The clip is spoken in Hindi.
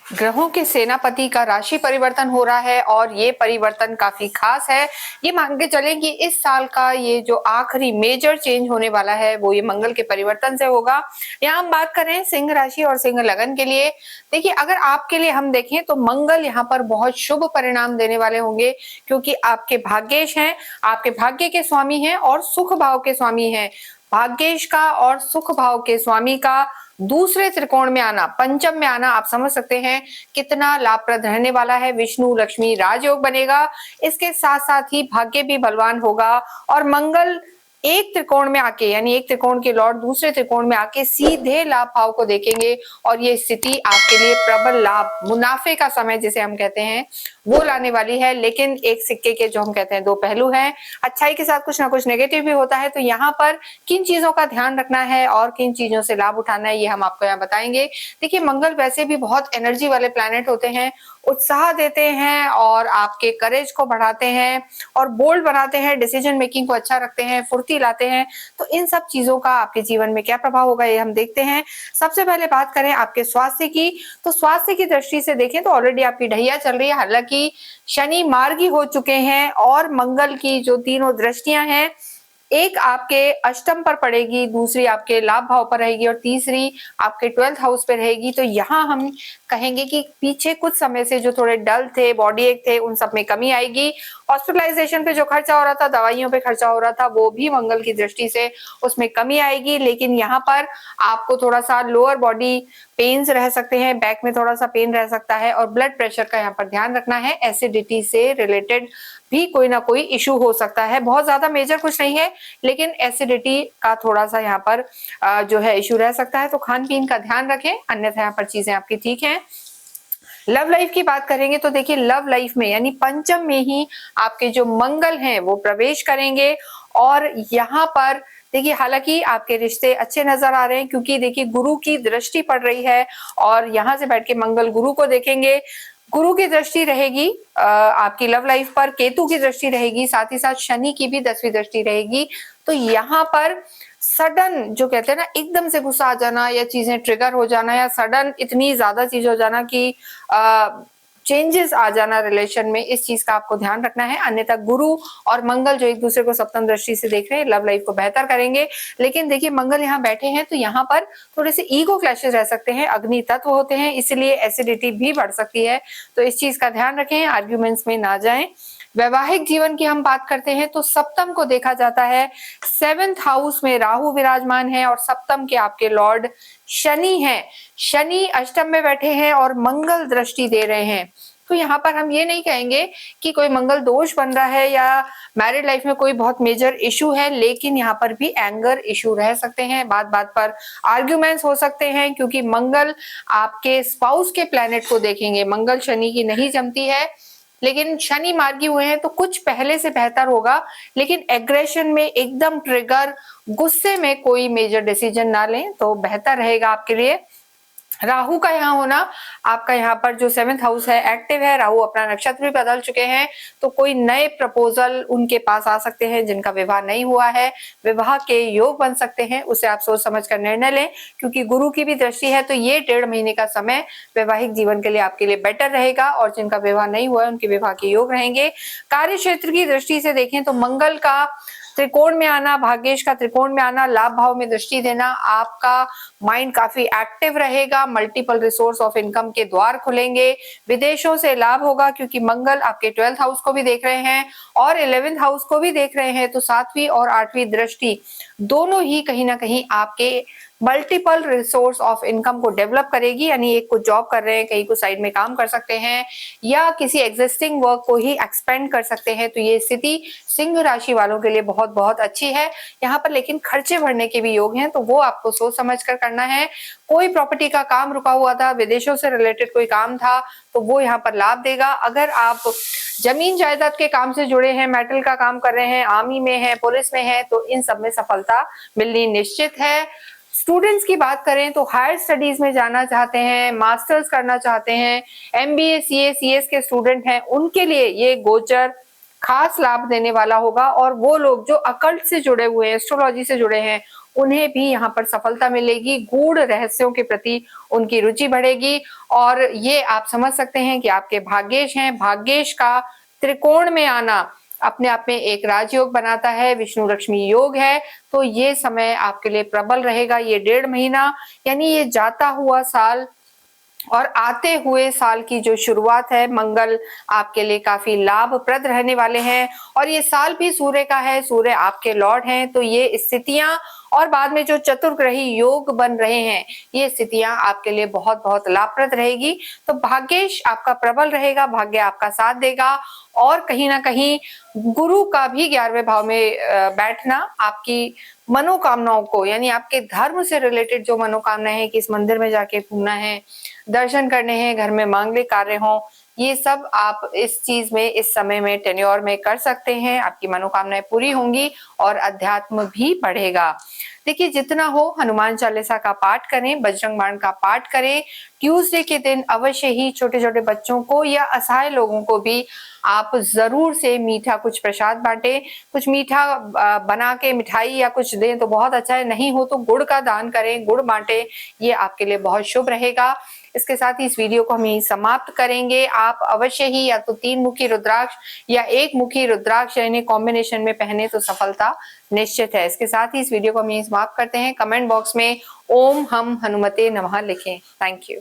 ग्रहों के सेनापति का राशि परिवर्तन हो रहा है और ये परिवर्तन काफी खास है। ये मान के चलें कि इस साल का ये जो आखिरी मेजर चेंज होने वाला है वो ये मंगल के परिवर्तन से होगा। यहाँ हम बात करें सिंह राशि और सिंह लगन के लिए। देखिए, अगर आपके लिए हम देखें तो मंगल यहाँ पर बहुत शुभ परिणाम देने वाले होंगे, क्योंकि आपके भाग्येश हैं, आपके भाग्य के स्वामी हैं और सुख भाव के स्वामी हैं। भाग्येश का और सुख भाव के स्वामी का दूसरे त्रिकोण में आना, पंचम में आना, आप समझ सकते हैं कितना लाभप्रद रहने वाला है। विष्णु लक्ष्मी राजयोग बनेगा, इसके साथ साथ ही भाग्य भी बलवान होगा और मंगल एक त्रिकोण में आके, यानी एक त्रिकोण के लॉर्ड दूसरे त्रिकोण में आके सीधे लाभ भाव को देखेंगे और ये स्थिति आपके लिए प्रबल लाभ, मुनाफे का समय जिसे हम कहते हैं, वो लाने वाली है। लेकिन एक सिक्के के जो हम कहते हैं दो पहलू हैं, अच्छाई के साथ कुछ ना कुछ नेगेटिव भी होता है। तो यहाँ पर किन चीजों का ध्यान रखना है और किन चीजों से लाभ उठाना है, ये हम आपको यहाँ बताएंगे। देखिए, मंगल वैसे भी बहुत एनर्जी वाले प्लैनेट होते हैं, उत्साह देते हैं और आपके करेज को बढ़ाते हैं और बोल्ड बनाते हैं, डिसीजन मेकिंग को अच्छा रखते हैं, फुर्ती लाते हैं। तो इन सब चीजों का आपके जीवन में क्या प्रभाव होगा, ये हम देखते हैं। सबसे पहले बात करें आपके स्वास्थ्य की, तो स्वास्थ्य की दृष्टि से देखें तो ऑलरेडी आपकी ढैया चल रही है। हालांकि शनि मार्गी हो चुके हैं और मंगल की जो तीनों दृष्टियां हैं, एक आपके अष्टम पर पड़ेगी, दूसरी आपके लाभ भाव पर रहेगी और तीसरी आपके 12th हाउस पे रहेगी। तो यहाँ हम कहेंगे कि पीछे कुछ समय से जो थोड़े डल थे, बॉडी एक थे, उन सब में कमी आएगी। हॉस्पिटलाइजेशन पे जो खर्चा हो रहा था, दवाइयों पे खर्चा हो रहा था, वो भी मंगल की दृष्टि से उसमें कमी आएगी। लेकिन यहाँ पर आपको थोड़ा सा लोअर बॉडी पेन्स रह सकते हैं, बैक में थोड़ा सा पेन रह सकता है और ब्लड प्रेशर का यहाँ पर ध्यान रखना है। एसिडिटी से रिलेटेड भी कोई ना कोई इशू हो सकता है, बहुत ज्यादा मेजर कुछ नहीं है, लेकिन एसिडिटी का थोड़ा सा यहाँ पर जो है इशू रह सकता है। तो खान पीन का ध्यान रखें, अन्यथा यहाँ पर चीजें आपकी ठीक हैं। लव लाइफ की बात करेंगे तो देखिए, लव लाइफ में यानी पंचम में ही आपके जो मंगल हैं वो प्रवेश करेंगे और यहाँ पर देखिए, हालांकि आपके रिश्ते अच्छे नजर आ रहे हैं, क्योंकि देखिए गुरु की दृष्टि पड़ रही है और यहाँ से बैठ के मंगल गुरु को देखेंगे। गुरु की दृष्टि रहेगी आपकी लव लाइफ पर, केतु की दृष्टि रहेगी, साथ ही साथ शनि की भी 10वीं दृष्टि रहेगी। तो यहाँ पर सडन जो कहते हैं ना, एकदम से गुस्सा आ जाना या चीजें ट्रिगर हो जाना या सडन इतनी ज्यादा चीज हो जाना कि चेंजेस आ जाना रिलेशन में, इस चीज का आपको ध्यान रखना है। अन्यथा गुरु और मंगल जो एक दूसरे को सप्तम दृष्टि से देख रहे हैं, लव लाइफ को बेहतर करेंगे। लेकिन देखिए, मंगल यहाँ बैठे हैं तो यहाँ पर थोड़े से ईगो क्लैशेस रह सकते हैं, अग्नि तत्व होते हैं, इसलिए एसिडिटी भी बढ़ सकती है। तो इस चीज का ध्यान रखें, आर्ग्यूमेंट्स में ना जाएं। वैवाहिक जीवन की हम बात करते हैं तो सप्तम को देखा जाता है, 7th हाउस में राहु विराजमान है और सप्तम के आपके लॉर्ड शनि हैं। शनि अष्टम में बैठे हैं और मंगल दृष्टि दे रहे हैं। तो यहाँ पर हम ये नहीं कहेंगे कि कोई मंगल दोष बन रहा है या मैरिड लाइफ में कोई बहुत मेजर इशू है, लेकिन यहाँ पर भी एंगर इशू रह सकते हैं, बात बात पर आर्ग्यूमेंट्स हो सकते हैं, क्योंकि मंगल आपके स्पाउस के प्लैनेट को देखेंगे। मंगल शनि की नहीं जमती है, लेकिन शनि मार्गी हुए हैं तो कुछ पहले से बेहतर होगा। लेकिन एग्रेशन में, एकदम ट्रिगर, गुस्से में कोई मेजर डिसीजन ना लें तो बेहतर रहेगा आपके लिए। राहु का यहाँ होना, आपका यहाँ पर जो 7th हाउस है एक्टिव है, राहु अपना नक्षत्र भी बदल चुके हैं, तो कोई नए प्रपोजल उनके पास आ सकते हैं जिनका विवाह नहीं हुआ है, विवाह के योग बन सकते हैं। उसे आप सोच समझ कर निर्णय लें, क्योंकि गुरु की भी दृष्टि है। तो ये 1.5 महीने का समय वैवाहिक जीवन के लिए आपके लिए बेटर रहेगा और जिनका विवाह नहीं हुआ है उनके विवाह के योग रहेंगे। कार्य क्षेत्र की दृष्टि से देखें तो मंगल का त्रिकोण में आना, भाग्येश का त्रिकोण में आना, लाभ भाव में दृष्टि देना, आपका माइंड काफी एक्टिव रहेगा, मल्टीपल रिसोर्स ऑफ इनकम के द्वार खुलेंगे, विदेशों से लाभ होगा, क्योंकि मंगल आपके 12th हाउस को भी देख रहे हैं और 11th हाउस को भी देख रहे हैं। तो 7वीं और 8वीं दृष्टि दोनों ही कहीं ना कहीं आपके मल्टीपल रिसोर्स ऑफ इनकम को डेवलप करेगी। यानी एक को जॉब कर रहे हैं, कहीं को साइड में काम कर सकते हैं या किसी एग्जिस्टिंग वर्क को ही एक्सपेंड कर सकते हैं। तो ये स्थिति सिंह राशि वालों के लिए बहुत बहुत अच्छी है यहाँ पर। लेकिन खर्चे बढ़ने के भी योग हैं, तो वो आपको सोच समझ कर करना है। कोई प्रॉपर्टी का काम रुका हुआ था, विदेशों से रिलेटेड कोई काम था, तो वो यहाँ पर लाभ देगा। अगर आप जमीन जायदाद के काम से जुड़े हैं, मेटल का काम कर रहे हैं, आर्मी में है, पुलिस में है, तो इन सब में सफलता मिलनी निश्चित है। स्टूडेंट्स की बात करें तो हायर स्टडीज में जाना चाहते हैं, मास्टर्स करना चाहते हैं, एमबीए, सीए, सीएस के स्टूडेंट हैं, उनके लिए ये गोचर खास लाभ देने वाला होगा। और वो लोग जो अकल्ट से जुड़े हुए हैं, एस्ट्रोलॉजी से जुड़े हैं, उन्हें भी यहाँ पर सफलता मिलेगी, गूढ़ रहस्यों के प्रति उनकी रुचि बढ़ेगी और ये आप समझ सकते हैं कि आपके भाग्येश हैं। भाग्येश का त्रिकोण में आना अपने आप में एक राजयोग बनाता है, विष्णु लक्ष्मी योग है, तो ये समय आपके लिए प्रबल रहेगा। ये 1.5 महीना यानी ये जाता हुआ साल और आते हुए साल की जो शुरुआत है, मंगल आपके लिए काफी लाभप्रद रहने वाले हैं और ये साल भी सूर्य का है, सूर्य आपके लॉर्ड हैं, तो ये स्थितियां और बाद में जो चतुर्ग्रही योग बन रहे हैं, ये स्थितियां आपके लिए बहुत बहुत लाभप्रद रहेगी। तो भाग्येश आपका प्रबल रहेगा, भाग्य आपका साथ देगा और कहीं ना कहीं गुरु का भी 11वें भाव में बैठना आपकी मनोकामनाओं को, यानी आपके धर्म से रिलेटेड जो मनोकामनाएं हैं कि इस मंदिर में जाके घूमना है, दर्शन करने हैं, घर में मांगलिक कार्य हों, ये सब आप इस चीज में इस समय में टेन्योर में कर सकते हैं। आपकी मनोकामनाएं पूरी होंगी और अध्यात्म भी बढ़ेगा। देखिए, जितना हो हनुमान चालीसा का पाठ करें, बजरंग बाण का पाठ करें। ट्यूसडे के दिन अवश्य ही छोटे छोटे बच्चों को या असहाय लोगों को भी आप जरूर से मीठा कुछ प्रसाद बांटे, कुछ मीठा बना के मिठाई या कुछ दें तो बहुत अच्छा है, नहीं हो तो गुड़ का दान करें, गुड़ बांटे, ये आपके लिए बहुत शुभ रहेगा। इसके साथ ही इस वीडियो को हम यहीं समाप्त करेंगे। आप अवश्य ही या तो 3 मुखी रुद्राक्ष या 1 मुखी रुद्राक्ष यानी कॉम्बिनेशन में पहने तो सफलता निश्चित है। इसके साथ ही इस वीडियो को हम यहीं समाप्त करते हैं। कमेंट बॉक्स में ओम हम हनुमते नमः लिखें। Thank you.